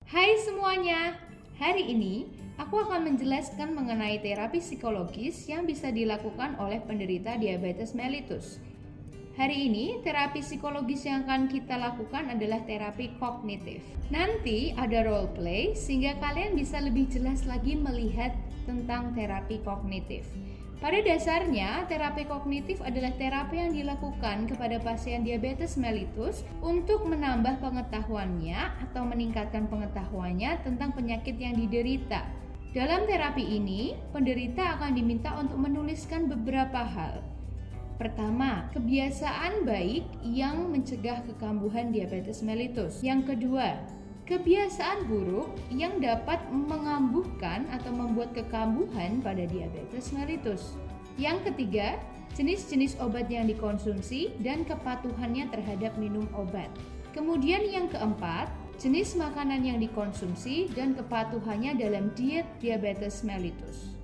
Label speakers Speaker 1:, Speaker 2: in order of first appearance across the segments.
Speaker 1: Hai semuanya, hari ini aku akan menjelaskan mengenai terapi psikologis yang bisa dilakukan oleh penderita diabetes mellitus. Hari ini terapi psikologis yang akan kita lakukan adalah terapi kognitif. Nanti ada role play sehingga kalian bisa lebih jelas lagi melihat tentang terapi kognitif. Pada dasarnya, terapi kognitif adalah terapi yang dilakukan kepada pasien diabetes mellitus untuk menambah pengetahuannya atau meningkatkan pengetahuannya tentang penyakit yang diderita. Dalam terapi ini, penderita akan diminta untuk menuliskan beberapa hal. Pertama, kebiasaan baik yang mencegah kekambuhan diabetes mellitus. Yang kedua, kebiasaan buruk yang dapat mengambuhkan atau membuat kekambuhan pada diabetes mellitus. Yang ketiga, jenis-jenis obat yang dikonsumsi dan kepatuhannya terhadap minum obat. Kemudian yang keempat, jenis makanan yang dikonsumsi dan kepatuhannya dalam diet diabetes mellitus.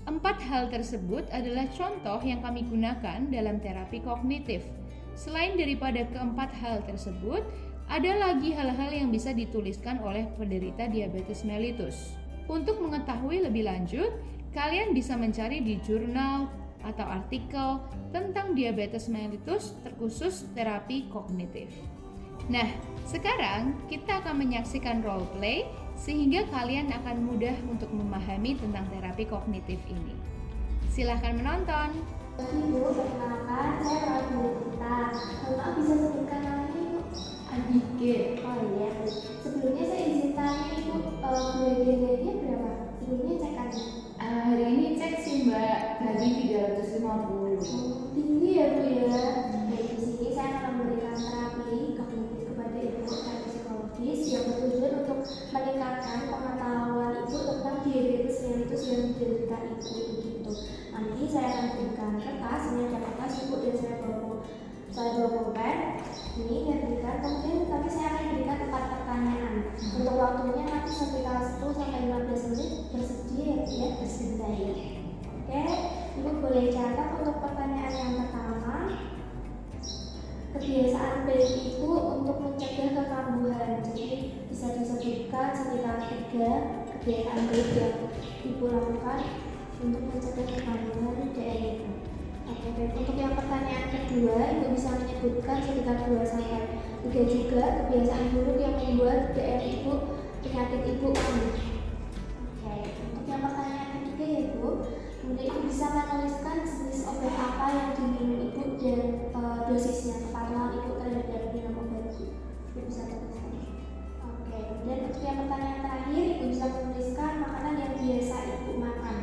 Speaker 1: 4 hal tersebut adalah contoh yang kami gunakan dalam terapi kognitif. Selain daripada keempat hal tersebut, ada lagi hal-hal yang bisa dituliskan oleh penderita diabetes mellitus. Untuk mengetahui lebih lanjut, kalian bisa mencari di jurnal atau artikel tentang diabetes mellitus terkhusus terapi kognitif. Nah, sekarang kita akan menyaksikan role play sehingga kalian akan mudah untuk memahami tentang terapi kognitif ini. Silahkan menonton.
Speaker 2: Ibu, perkenalkan, saya Prabu Dita. Bapak bisa sebutkan namanya, Ibu?
Speaker 1: Abike.
Speaker 2: Oh iya, sebelumnya saya izin tanya Ibu, gula-gulanya berapa? Sebelumnya cek aja.
Speaker 1: Hari ini cek sih Mbak, tadi 350.
Speaker 2: Tinggi ya Bu ya. Baik, di sini saya akan memberikan terapi kognitif kepada Ibu, terapi psikologis yang bertujuan untuk meningkatkan pengetahuan Ibu tentang diabetes mellitus yang diderita Ibu begitu. Nanti saya akan berikan kertas, ini ada kertas Ibu dan saya bawa pulpen. Ini saya berikan, kemudian tapi saya akan berikan 4 pertanyaan. Untuk waktunya nanti sekitar 10 sampai 15 menit. Bersedia ya, bersedia ya. Oke, Ibu boleh catat untuk pertanyaan yang pertama. Kebiasaan baik Ibu untuk mencegah kekambuhan. Jadi bisa disebutkan sekitar 3 kebiasaan baik yang Ibu lakukan untuk mencegah kekambuhan DM Ibu. Oke, baik. Untuk yang pertanyaan kedua, Ibu bisa menyebutkan sekitar 2 sampai 3 juga kebiasaan buruk yang membuat DM Ibu, penyakit Ibu kambuh. Oke, untuk yang pertanyaan ketiga ya Ibu, kemudian Ibu bisa menuliskan jenis obat apa yang diminum Ibu dan dosisnya, kepatuhan Ibu terhadap minum obat. Ibu bisa tuliskan. Oke, kemudian untuk yang pertanyaan terakhir, Ibu bisa menuliskan makanan yang biasa Ibu makan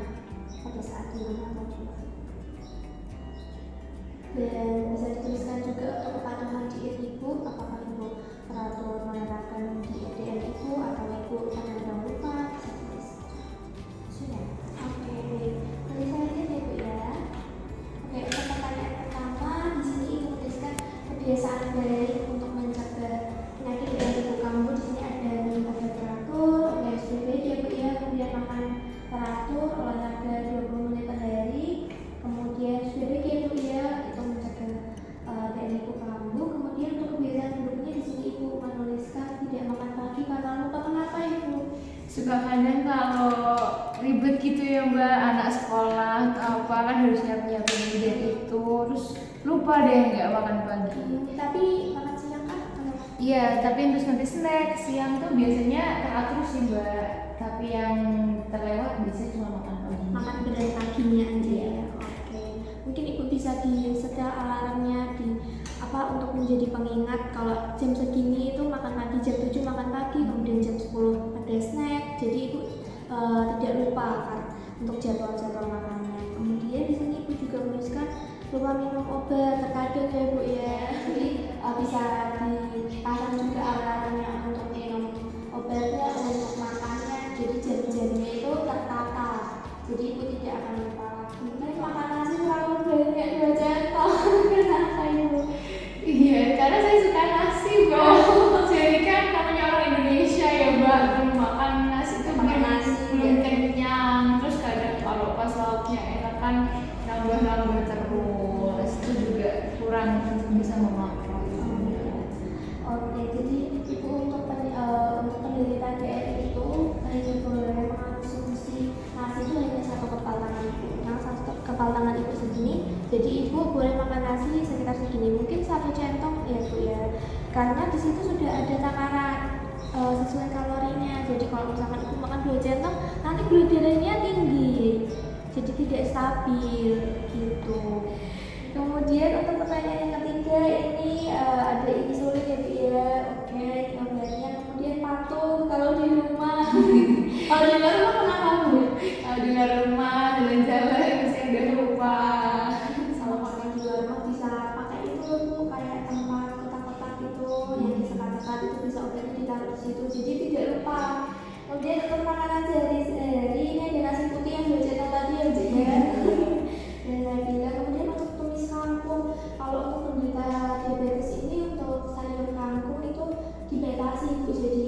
Speaker 2: pada saat di rumah atau di luar. Dan bisa dituliskan juga untuk kepatuhan diet Ibu, apakah Ibu teratur menerapkan diet Ibu atau Ibu kadang-kadang lupa. Sudah. Oke, baik. Nanti saya lihat ya Bu ya. Oke, untuk pertanyaan pertama di sini Ibu tuliskan kebiasaan baik untuk mencegah penyakit yang Ibu kambuh. Di sini ada minum obat teratur, PSBB ya Bu ya, kemudian makan teratur, olahraga 20 menit per hari, kemudian SBB ya Bu ya, itu mencegah dari Ibu kambuh. Kemudian untuk kebiasaan buruknya di sini Ibu menuliskan tidak makan pagi karena lupa. Kenapa Ibu?
Speaker 1: Suka kadang kalau ribet gitu ya Mbak, anak sekolah atau apa kan harus nyiapin diet itu, terus lupa deh nggak makan pagi.
Speaker 2: Tapi makan siang kan?
Speaker 1: Iya, tapi terus nanti snack siang tuh biasanya teratur sih Mbak, tapi yang terlewat biasanya cuma makan pagi.
Speaker 2: Makan berat paginya aja ya. Oke, mungkin Ibu bisa di setel alarmnya di apa untuk menjadi pengingat kalau jam segini itu makan pagi, jam 7 makan pagi, kemudian jam 10 ada snack, jadi Ibu tidak lupa kan untuk jadwal-jadwal makannya. Kemudian di sini Ibu juga menuliskan lupa minum obat, terkadang ya Bu ya, jadi bisa dipasang juga alarmnya untuk minum obatnya, untuk makannya, jadi jam-jamnya itu tertata, jadi Ibu tidak akan lupa lagi. Mungkin makan nasi terlalu banyak 2 jantol. Kenapa Ibu?
Speaker 1: Iya, karena saya suka nasi Mbak. Jadi kan namanya orang Indonesia ya Mbak, makan nasi itu
Speaker 2: Makan nasi,
Speaker 1: belum
Speaker 2: ya.
Speaker 1: kenyang. Terus kadang kalau pas lauknya enak kan nambah-nambah terus, itu juga kurang untuk bisa memakan.
Speaker 2: Oke, jadi Ibu untuk nasi sekitar segini, mungkin 1 centong ya Bu ya, karena di situ sudah ada takaran sesuai kalorinya. Jadi kalau misalkan Ibu makan 2 centong, nanti gula darahnya tinggi, jadi tidak stabil gitu. Kemudian untuk pertanyaan yang ketiga ini ada insulin ya Bu ya. Oke, obatnya. Kemudian patuh kalau di rumah. Kalau di luar rumah kenapa Bu?
Speaker 1: Kalau di luar rumah jalan-jalan mesti udah lupa.
Speaker 2: Kalau makan di luar rumah bisa pakai itu Bu, kayak tempat kotak-kotak itu yang disekat-sekat itu, bisa obatnya ditaruh di situ, jadi tidak lupa. Kemudian untuk makanan sehari-hari ini ada nasi putih yang 2 centong tadi ya Bu ya. Dan saya bilang, kemudian untuk tumis kangkung, kalau untuk penderita diabetes ini untuk sayur kangkung itu dibatasi Bu, jadi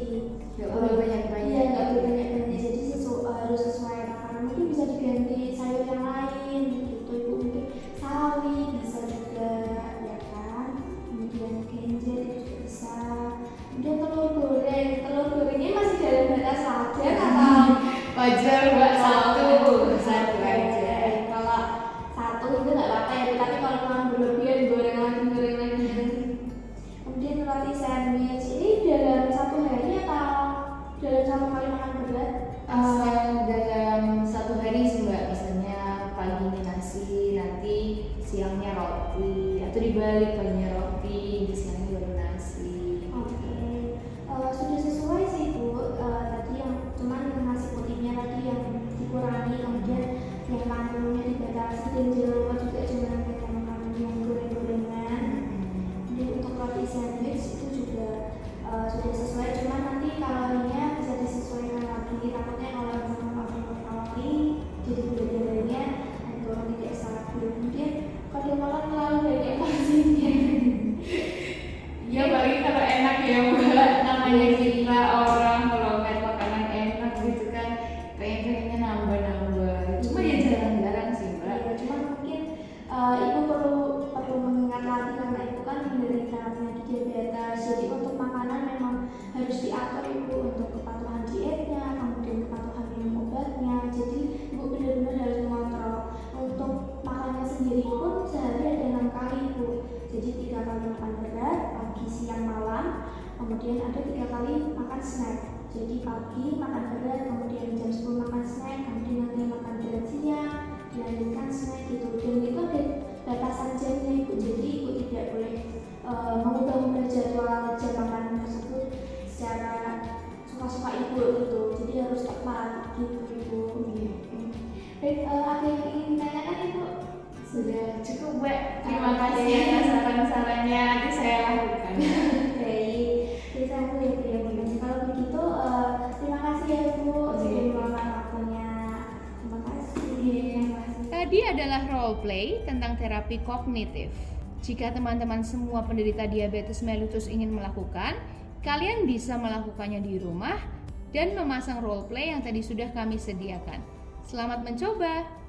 Speaker 1: Nggak boleh banyak-banyak.
Speaker 2: Iya, nggak boleh banyak-banyak, jadi harus sesuai makanan. Mungkin bisa diganti sayur yang lain gitu Ibu, mungkin sawi bisa juga ya kan, kemudian genjer itu juga bisa. Kemudian telur gorengnya masih dalam batas wajar atau
Speaker 1: Wajar Mbak, satu
Speaker 2: satu
Speaker 1: aja.
Speaker 2: Kalau satu itu nggak apa-apa ya, tapi kalau kurang berlebihan goreng lagi. Kemudian roti sandwich ini dalam 1 hari atau dalam 1 kali makan berat?
Speaker 1: Asal dalam 1 hari sih Mbak, misalnya paginya nasi, nanti siangnya roti, atau dibalik paginya roti, siangnya baru nasi.
Speaker 2: Oke. Sudah sesuai sih Bu. Tadi yang cuman yang nasi putihnya tadi yang dikurangi, kemudian yang kandungnya dibatasi, dan jangan lupa juga jangan makan yang goreng-gorengan. Kemudian untuk roti sandwich itu juga sudah sesuai, cuman nanti kalorinya bisa disesuaikan lagi. Takutnya kalau misalkan makan kalori jadi gula darahnya naik turun tidak stabil. Kemudian kalau makan terlalu banyak pasirnya.
Speaker 1: Ya paling kalau enak ya Mbak, namanya kita orang kalau makan makanan enak gitu kan, pengennya nambah-nambah. Cuma ya jarang-jarang sih Mbak.
Speaker 2: Iya, cuman mungkin Ibu perlu mengingat lagi karena Ibu kan menderita penyakit diabetes. Jadi untuk makanan memang harus diatur Ibu, untuk kepatuhan dietnya, kemudian kepatuhan minum obatnya. Jadi Ibu benar-benar harus mengontrol. Untuk makannya sendiri pun sehari ada 6 kali Bu. Jadi 3 kali makan berat, pagi, siang, malam. Kemudian ada 3 kali makan snack. Jadi pagi makan berat, kemudian jam 10 makan snack, kemudian nanti makan berat siang, dilanjutkan snack gitu. Dan itu ada batasan jamnya Ibu, jadi Ibu tidak boleh mengubah jadwal jam makan tersebut secara suka-suka Ibu gitu. Jadi harus tepat gitu Ibu. Baik, ada yang ingin ditanyakan Ibu?
Speaker 1: Sudah cukup Mbak, terima kasih atas saran-sarannya, nanti saya lakukan.
Speaker 2: Baik, bisa aku ya Bu ya Bu. Kalau begitu terima kasih ya Bu sudah meluangkan waktunya. Terima kasih.
Speaker 1: Tadi adalah role play tentang terapi kognitif. Jika teman-teman semua penderita diabetes mellitus ingin melakukan, kalian bisa melakukannya di rumah dan memasang role play yang tadi sudah kami sediakan. Selamat mencoba!